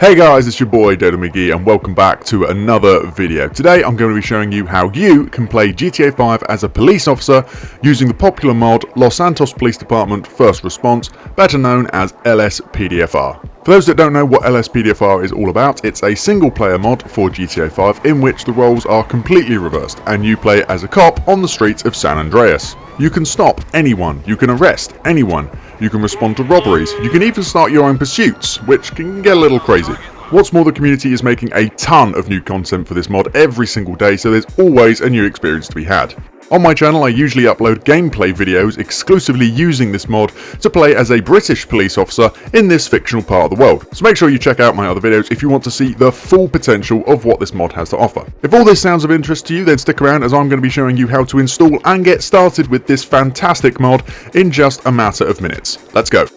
Hey guys, it's your boy Dodo McGee and welcome back to another video. Today I'm going to be showing you how you can play GTA 5 as a police officer using the popular mod Los Santos Police Department First Response, better known as LSPDFR. For those that don't know what LSPDFR is all about, it's a single player mod for GTA 5 in which the roles are completely reversed and you play as a cop on the streets of San Andreas. You can stop anyone, you can arrest anyone, you can respond to robberies, you can even start your own pursuits, which can get a little crazy. What's more, the community is making a ton of new content for this mod every single day, so there's always a new experience to be had. On my channel I usually upload gameplay videos exclusively using this mod to play as a British police officer in this fictional part of the world. So make sure you check out my other videos if you want to see the full potential of what this mod has to offer. If all this sounds of interest to you, then stick around as I'm going to be showing you how to install and get started with this fantastic mod in just a matter of minutes. Let's go.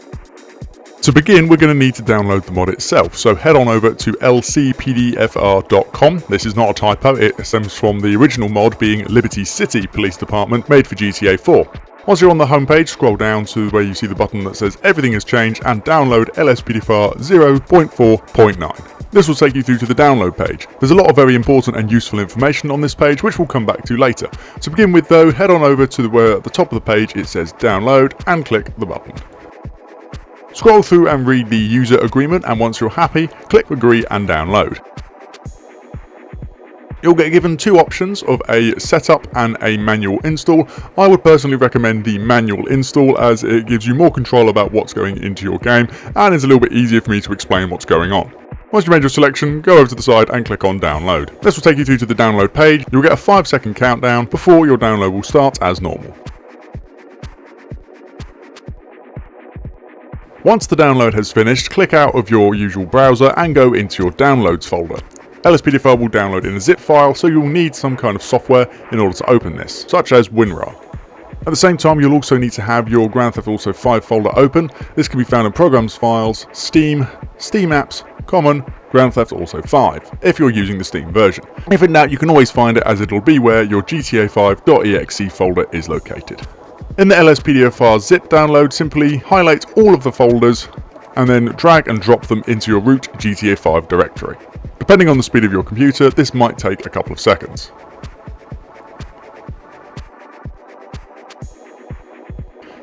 To begin, we're going to need to download the mod itself, so head on over to LSPDFR.com. This is not a typo, it stems from the original mod being Liberty City Police Department made for GTA 4. Once you're on the homepage, scroll down to where you see the button that says Everything has changed and download LSPDFR 0.4.9. This will take you through to the download page. There's a lot of very important and useful information on this page which we'll come back to later. To begin with though, head on over to where at the top of the page it says download and click the button. Scroll through and read the user agreement, and once you're happy, click agree and download. You'll get given two options of a setup and a manual install. I would personally recommend the manual install as it gives you more control about what's going into your game and it's a little bit easier for me to explain what's going on. Once you've made your selection, go over to the side and click on download. This will take you through to the download page. You'll get a 5-second countdown before your download will start as normal. Once the download has finished, click out of your usual browser and go into your downloads folder. LSPDFR will download in a zip file, so you'll need some kind of software in order to open this, such as WinRAR. At the same time, you'll also need to have your Grand Theft Auto 5 folder open. This can be found in Programs Files, Steam, Steam Apps, Common, Grand Theft Auto 5, if you're using the Steam version. If in doubt, you can always find it as it'll be where your GTA5.exe folder is located. In the LSPDFR zip download, simply highlight all of the folders and then drag and drop them into your root GTA 5 directory. Depending on the speed of your computer, this might take a couple of seconds.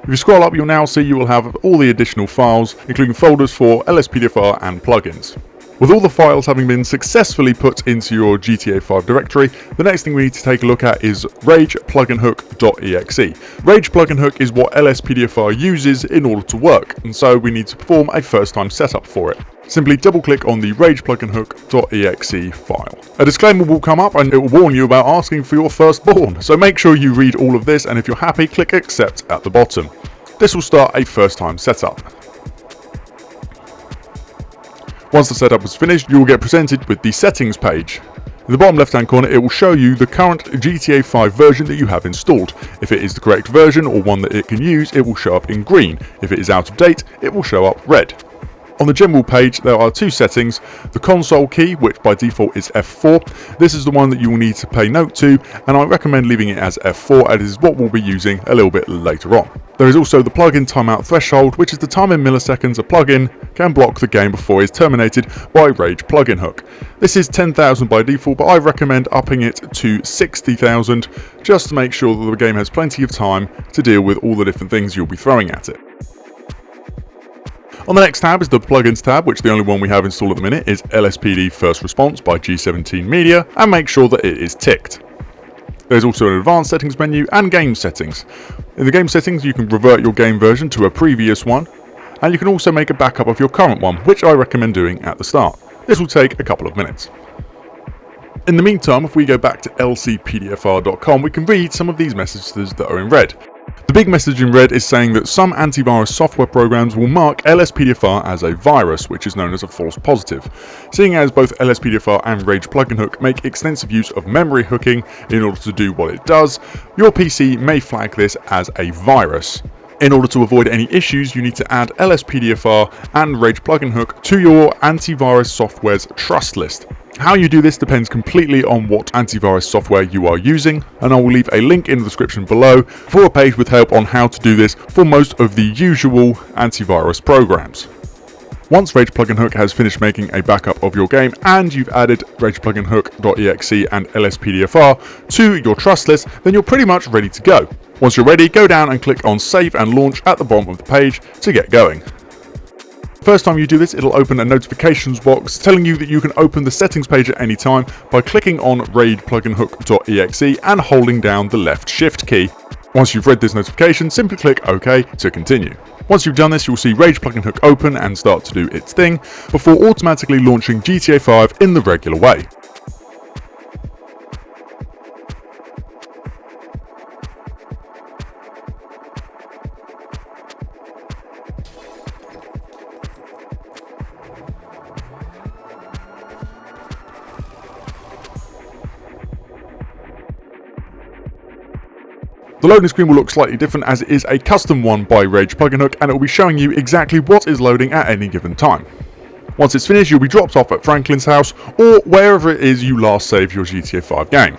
If you scroll up, you'll now see you will have all the additional files, including folders for LSPDFR and plugins. With all the files having been successfully put into your GTA 5 directory, the next thing we need to take a look at is RagePluginHook.exe. Rage Plugin Hook is what LSPDFR uses in order to work, and so we need to perform a first-time setup for it. Simply double-click on the RagePluginHook.exe file. A disclaimer will come up and it will warn you about asking for your firstborn, so make sure you read all of this, and if you're happy, click Accept at the bottom. This will start a first-time setup. Once the setup is finished, you will get presented with the settings page. In the bottom left hand corner, it will show you the current GTA 5 version that you have installed. If it is the correct version or one that it can use, it will show up in green. If it is out of date, it will show up red. On the general page, there are two settings. The console key, which by default is F4. This is the one that you will need to pay note to, and I recommend leaving it as F4 as it is what we'll be using a little bit later on. There is also the plugin timeout threshold, which is the time in milliseconds a plugin can block the game before it is terminated by Rage Plugin Hook. This is 10,000 by default, but I recommend upping it to 60,000 just to make sure that the game has plenty of time to deal with all the different things you'll be throwing at it. On the next tab is the Plugins tab, which the only one we have installed at the minute is LSPD First Response by G17 Media, and make sure that it is ticked. There's also an advanced settings menu and game settings. In the game settings, you can revert your game version to a previous one, and you can also make a backup of your current one, which I recommend doing at the start. This will take a couple of minutes. In the meantime, if we go back to LCPDFR.com, we can read some of these messages that are in red. The big message in red is saying that some antivirus software programs will mark LSPDFR as a virus, which is known as a false positive. Seeing as both LSPDFR and Rage Plugin Hook make extensive use of memory hooking in order to do what it does, your PC may flag this as a virus. In order to avoid any issues, you need to add LSPDFR and Rage Plugin Hook to your antivirus software's trust list. How you do this depends completely on what antivirus software you are using, and I will leave a link in the description below for a page with help on how to do this for most of the usual antivirus programs. Once Rage Plugin Hook has finished making a backup of your game and you've added Rage Plugin Hook.exe and LSPDFR to your trust list, then you're pretty much ready to go. Once you're ready, go down and click on Save and Launch at the bottom of the page to get going. First time you do this, it'll open a notifications box telling you that you can open the settings page at any time by clicking on Rage Plugin Hook.exe and holding down the left shift key. Once you've read this notification, simply click OK to continue. Once you've done this, you'll see Rage Plugin Hook open and start to do its thing before automatically launching GTA 5 in the regular way. The loading screen will look slightly different as it is a custom one by Rage Plugin Hook, and it will be showing you exactly what is loading at any given time. Once it's finished, you'll be dropped off at Franklin's house or wherever it is you last saved your GTA 5 game.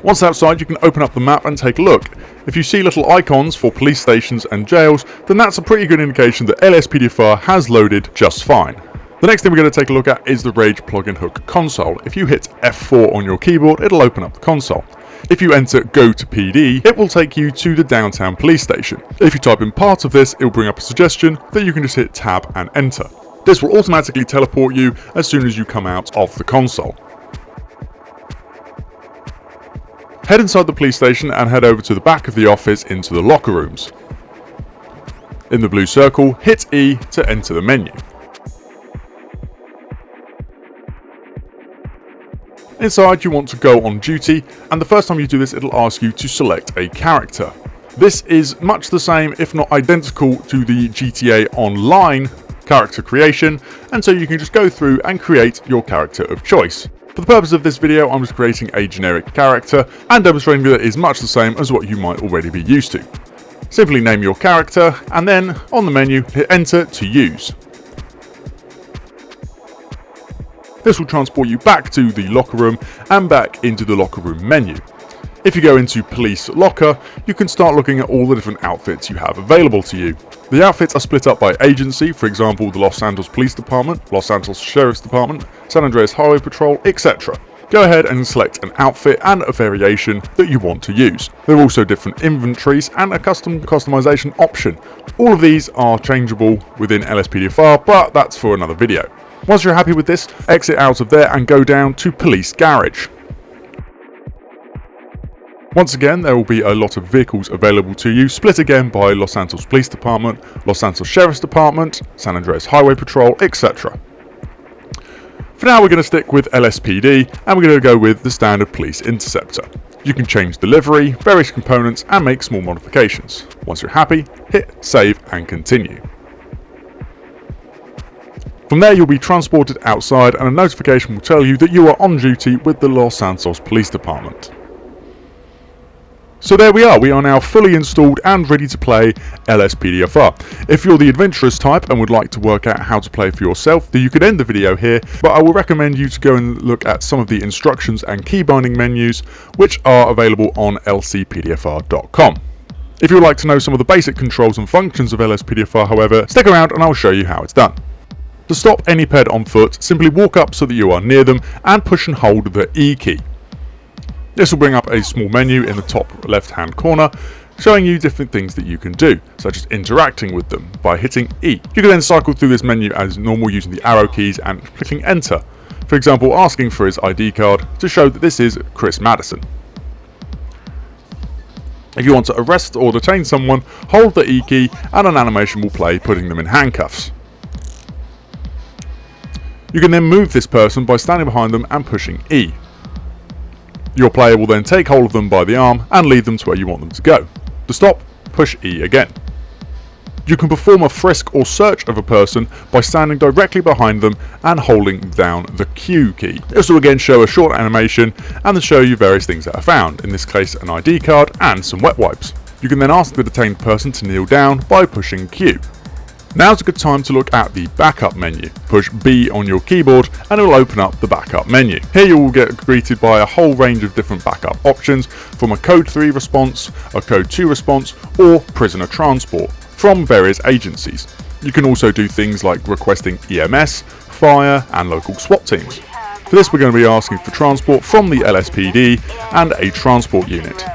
Once outside, you can open up the map and take a look. If you see little icons for police stations and jails, then that's a pretty good indication that LSPDFR has loaded just fine. The next thing we're going to take a look at is the Rage Plugin Hook console. If you hit F4 on your keyboard, it'll open up the console. If you enter Go to PD, it will take you to the downtown police station. If you type in part of this, it will bring up a suggestion that you can just hit Tab and Enter. This will automatically teleport you as soon as you come out of the console. Head inside the police station and head over to the back of the office into the locker rooms. In the blue circle, hit E to enter the menu. Inside, you want to go on duty, and the first time you do this, it'll ask you to select a character. This is much the same, if not identical, to the GTA Online character creation, and so you can just go through and create your character of choice. For the purpose of this video, I'm just creating a generic character and demonstrating that it is much the same as what you might already be used to. Simply name your character and then on the menu hit enter to use. This will transport you back to the locker room and back into the locker room menu. If you go into Police Locker, you can start looking at all the different outfits you have available to you. The outfits are split up by agency, for example the Los Santos Police Department, Los Santos Sheriff's Department, San Andreas Highway Patrol, etc. Go ahead and select an outfit and a variation that you want to use. There are also different inventories and a customization option. All of these are changeable within LSPDFR, but that's for another video. Once you're happy with this, exit out of there and go down to Police Garage. Once again, there will be a lot of vehicles available to you, split again by Los Santos Police Department, Los Santos Sheriff's Department, San Andreas Highway Patrol, etc. For now, we're going to stick with LSPD, and we're going to go with the standard Police Interceptor. You can change the livery, various components, and make small modifications. Once you're happy, hit Save and Continue. From there, you'll be transported outside, and a notification will tell you that you are on duty with the Los Santos Police Department. So there we are now fully installed and ready to play LSPDFR. If you're the adventurous type and would like to work out how to play for yourself, then you could end the video here, but I will recommend you to go and look at some of the instructions and key binding menus, which are available on lcpdfr.com. If you would like to know some of the basic controls and functions of LSPDFR, however, stick around and I'll show you how it's done. To stop any ped on foot, simply walk up so that you are near them and push and hold the E key. This will bring up a small menu in the top left hand corner showing you different things that you can do, such as interacting with them by hitting E. You can then cycle through this menu as normal using the arrow keys and clicking enter. For example, asking for his ID card to show that this is Chris Madison. If you want to arrest or detain someone, hold the E key and an animation will play putting them in handcuffs. You can then move this person by standing behind them and pushing E. Your player will then take hold of them by the arm and lead them to where you want them to go. To stop, push E again. You can perform a frisk or search of a person by standing directly behind them and holding down the Q key. This will again show a short animation and then show you various things that are found, in this case an ID card and some wet wipes. You can then ask the detained person to kneel down by pushing Q. Now's a good time to look at the backup menu. Push B on your keyboard and it will open up the backup menu. Here you will get greeted by a whole range of different backup options, from a code 3 response, a code 2 response, or prisoner transport from various agencies. You can also do things like requesting EMS, fire, and local SWAT teams. For this we're going to be asking for transport from the LSPD and a transport unit.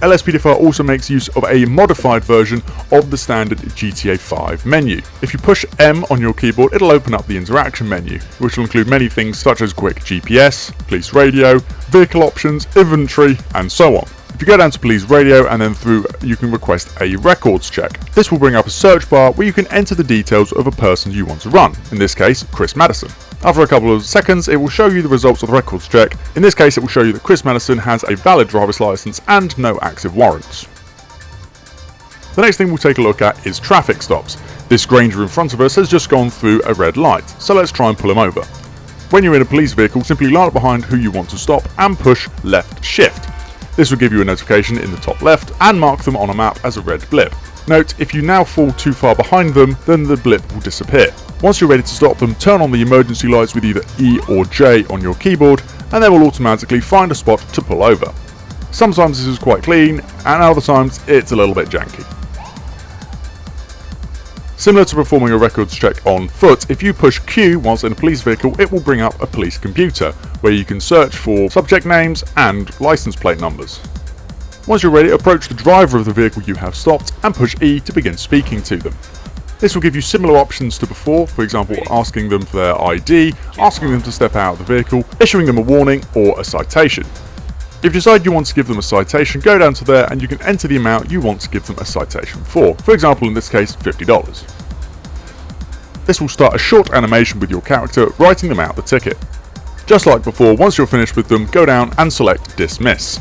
LSPDFR also makes use of a modified version of the standard GTA5 menu. If you push M on your keyboard, it'll open up the interaction menu, which will include many things such as quick GPS, police radio, vehicle options, inventory, and so on. If you go down to police radio and then through, you can request a records check. This will bring up a search bar where you can enter the details of a person you want to run, in this case, Chris Madison. After a couple of seconds, it will show you the results of the records check. In this case, it will show you that Chris Madison has a valid driver's license and no active warrants. The next thing we'll take a look at is traffic stops. This Granger in front of us has just gone through a red light, so let's try and pull him over. When you're in a police vehicle, simply line up behind who you want to stop and push left shift. This will give you a notification in the top left and mark them on a map as a red blip. Note, if you now fall too far behind them, then the blip will disappear. Once you're ready to stop them, turn on the emergency lights with either E or J on your keyboard, and they will automatically find a spot to pull over. Sometimes this is quite clean, and other times it's a little bit janky. Similar to performing a records check on foot, if you push Q whilst in a police vehicle, it will bring up a police computer, where you can search for subject names and license plate numbers. Once you're ready, approach the driver of the vehicle you have stopped and push E to begin speaking to them. This will give you similar options to before, for example asking them for their ID, asking them to step out of the vehicle, issuing them a warning or a citation. If you decide you want to give them a citation, go down to there and you can enter the amount you want to give them a citation for example in this case $50. This will start a short animation with your character writing them out the ticket. Just like before, once you're finished with them, go down and select Dismiss.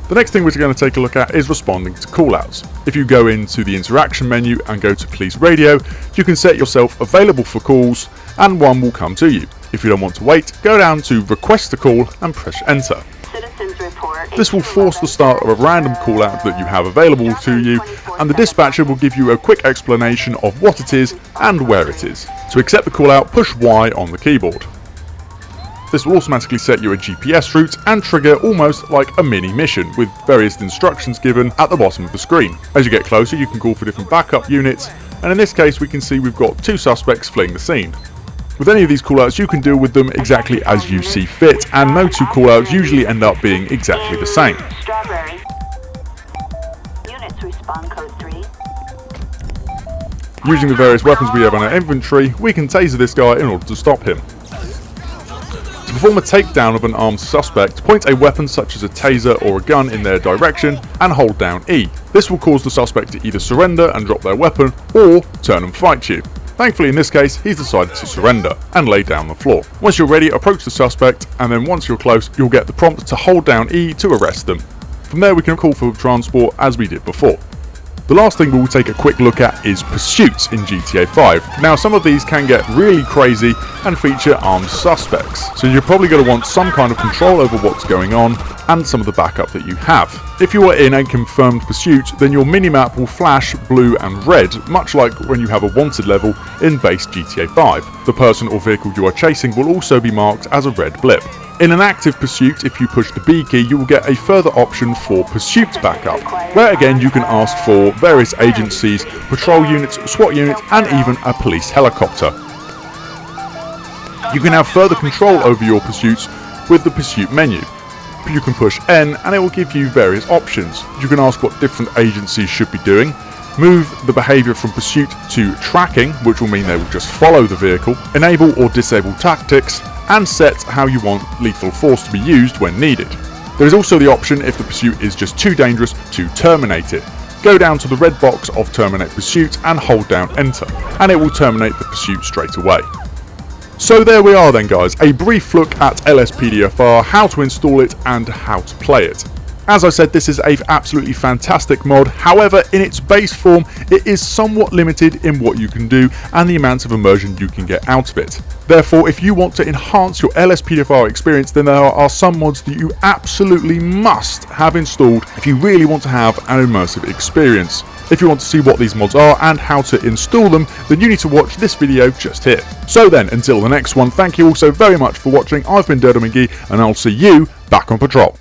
The next thing we're going to take a look at is responding to callouts. If you go into the interaction menu and go to police radio, you can set yourself available for calls and one will come to you. If you don't want to wait, go down to request a call and press enter. This will force the start of a random callout that you have available to you, and the dispatcher will give you a quick explanation of what it is and where it is. To accept the callout, push Y on the keyboard. This will automatically set you a GPS route and trigger almost like a mini mission with various instructions given at the bottom of the screen. As you get closer, you can call for different backup units, and in this case we can see we've got 2 suspects fleeing the scene. With any of these callouts you can deal with them exactly as you see fit, and no 2 callouts usually end up being exactly the same. Using the various weapons we have in our inventory, we can taser this guy in order to stop him. To perform a takedown of an armed suspect, point a weapon such as a taser or a gun in their direction and hold down E. This will cause the suspect to either surrender and drop their weapon or turn and fight you. Thankfully in this case, he's decided to surrender and lay down on the floor. Once you're ready, approach the suspect, and then once you're close, you'll get the prompt to hold down E to arrest them. From there we can call for transport as we did before. The last thing we will take a quick look at is pursuits in GTA 5. Now some of these can get really crazy and feature armed suspects, so you're probably going to want some kind of control over what's going on and some of the backup that you have. If you are in a confirmed pursuit, then your minimap will flash blue and red, much like when you have a wanted level in base GTA 5. The person or vehicle you are chasing will also be marked as a red blip. In an active pursuit, if you push the B key, you will get a further option for pursuit backup, where again you can ask for various agencies, patrol units, SWAT units, and even a police helicopter. You can have further control over your pursuits with the pursuit menu. You can push N and it will give you various options. You can ask what different agencies should be doing, move the behaviour from pursuit to tracking, which will mean they will just follow the vehicle, enable or disable tactics, and set how you want lethal force to be used when needed. There is also the option, if the pursuit is just too dangerous, to terminate it. Go down to the red box of terminate pursuit and hold down enter, and it will terminate the pursuit straight away. So there we are then guys, a brief look at LSPDFR, how to install it and how to play it. As I said, this is an absolutely fantastic mod, however in its base form it is somewhat limited in what you can do and the amount of immersion you can get out of it. Therefore, if you want to enhance your LSPDFR experience, then there are some mods that you absolutely must have installed if you really want to have an immersive experience. If you want to see what these mods are and how to install them, then you need to watch this video just here. So then, until the next one, thank you all so very much for watching. I've been Dodo McGee, and I'll see you back on patrol.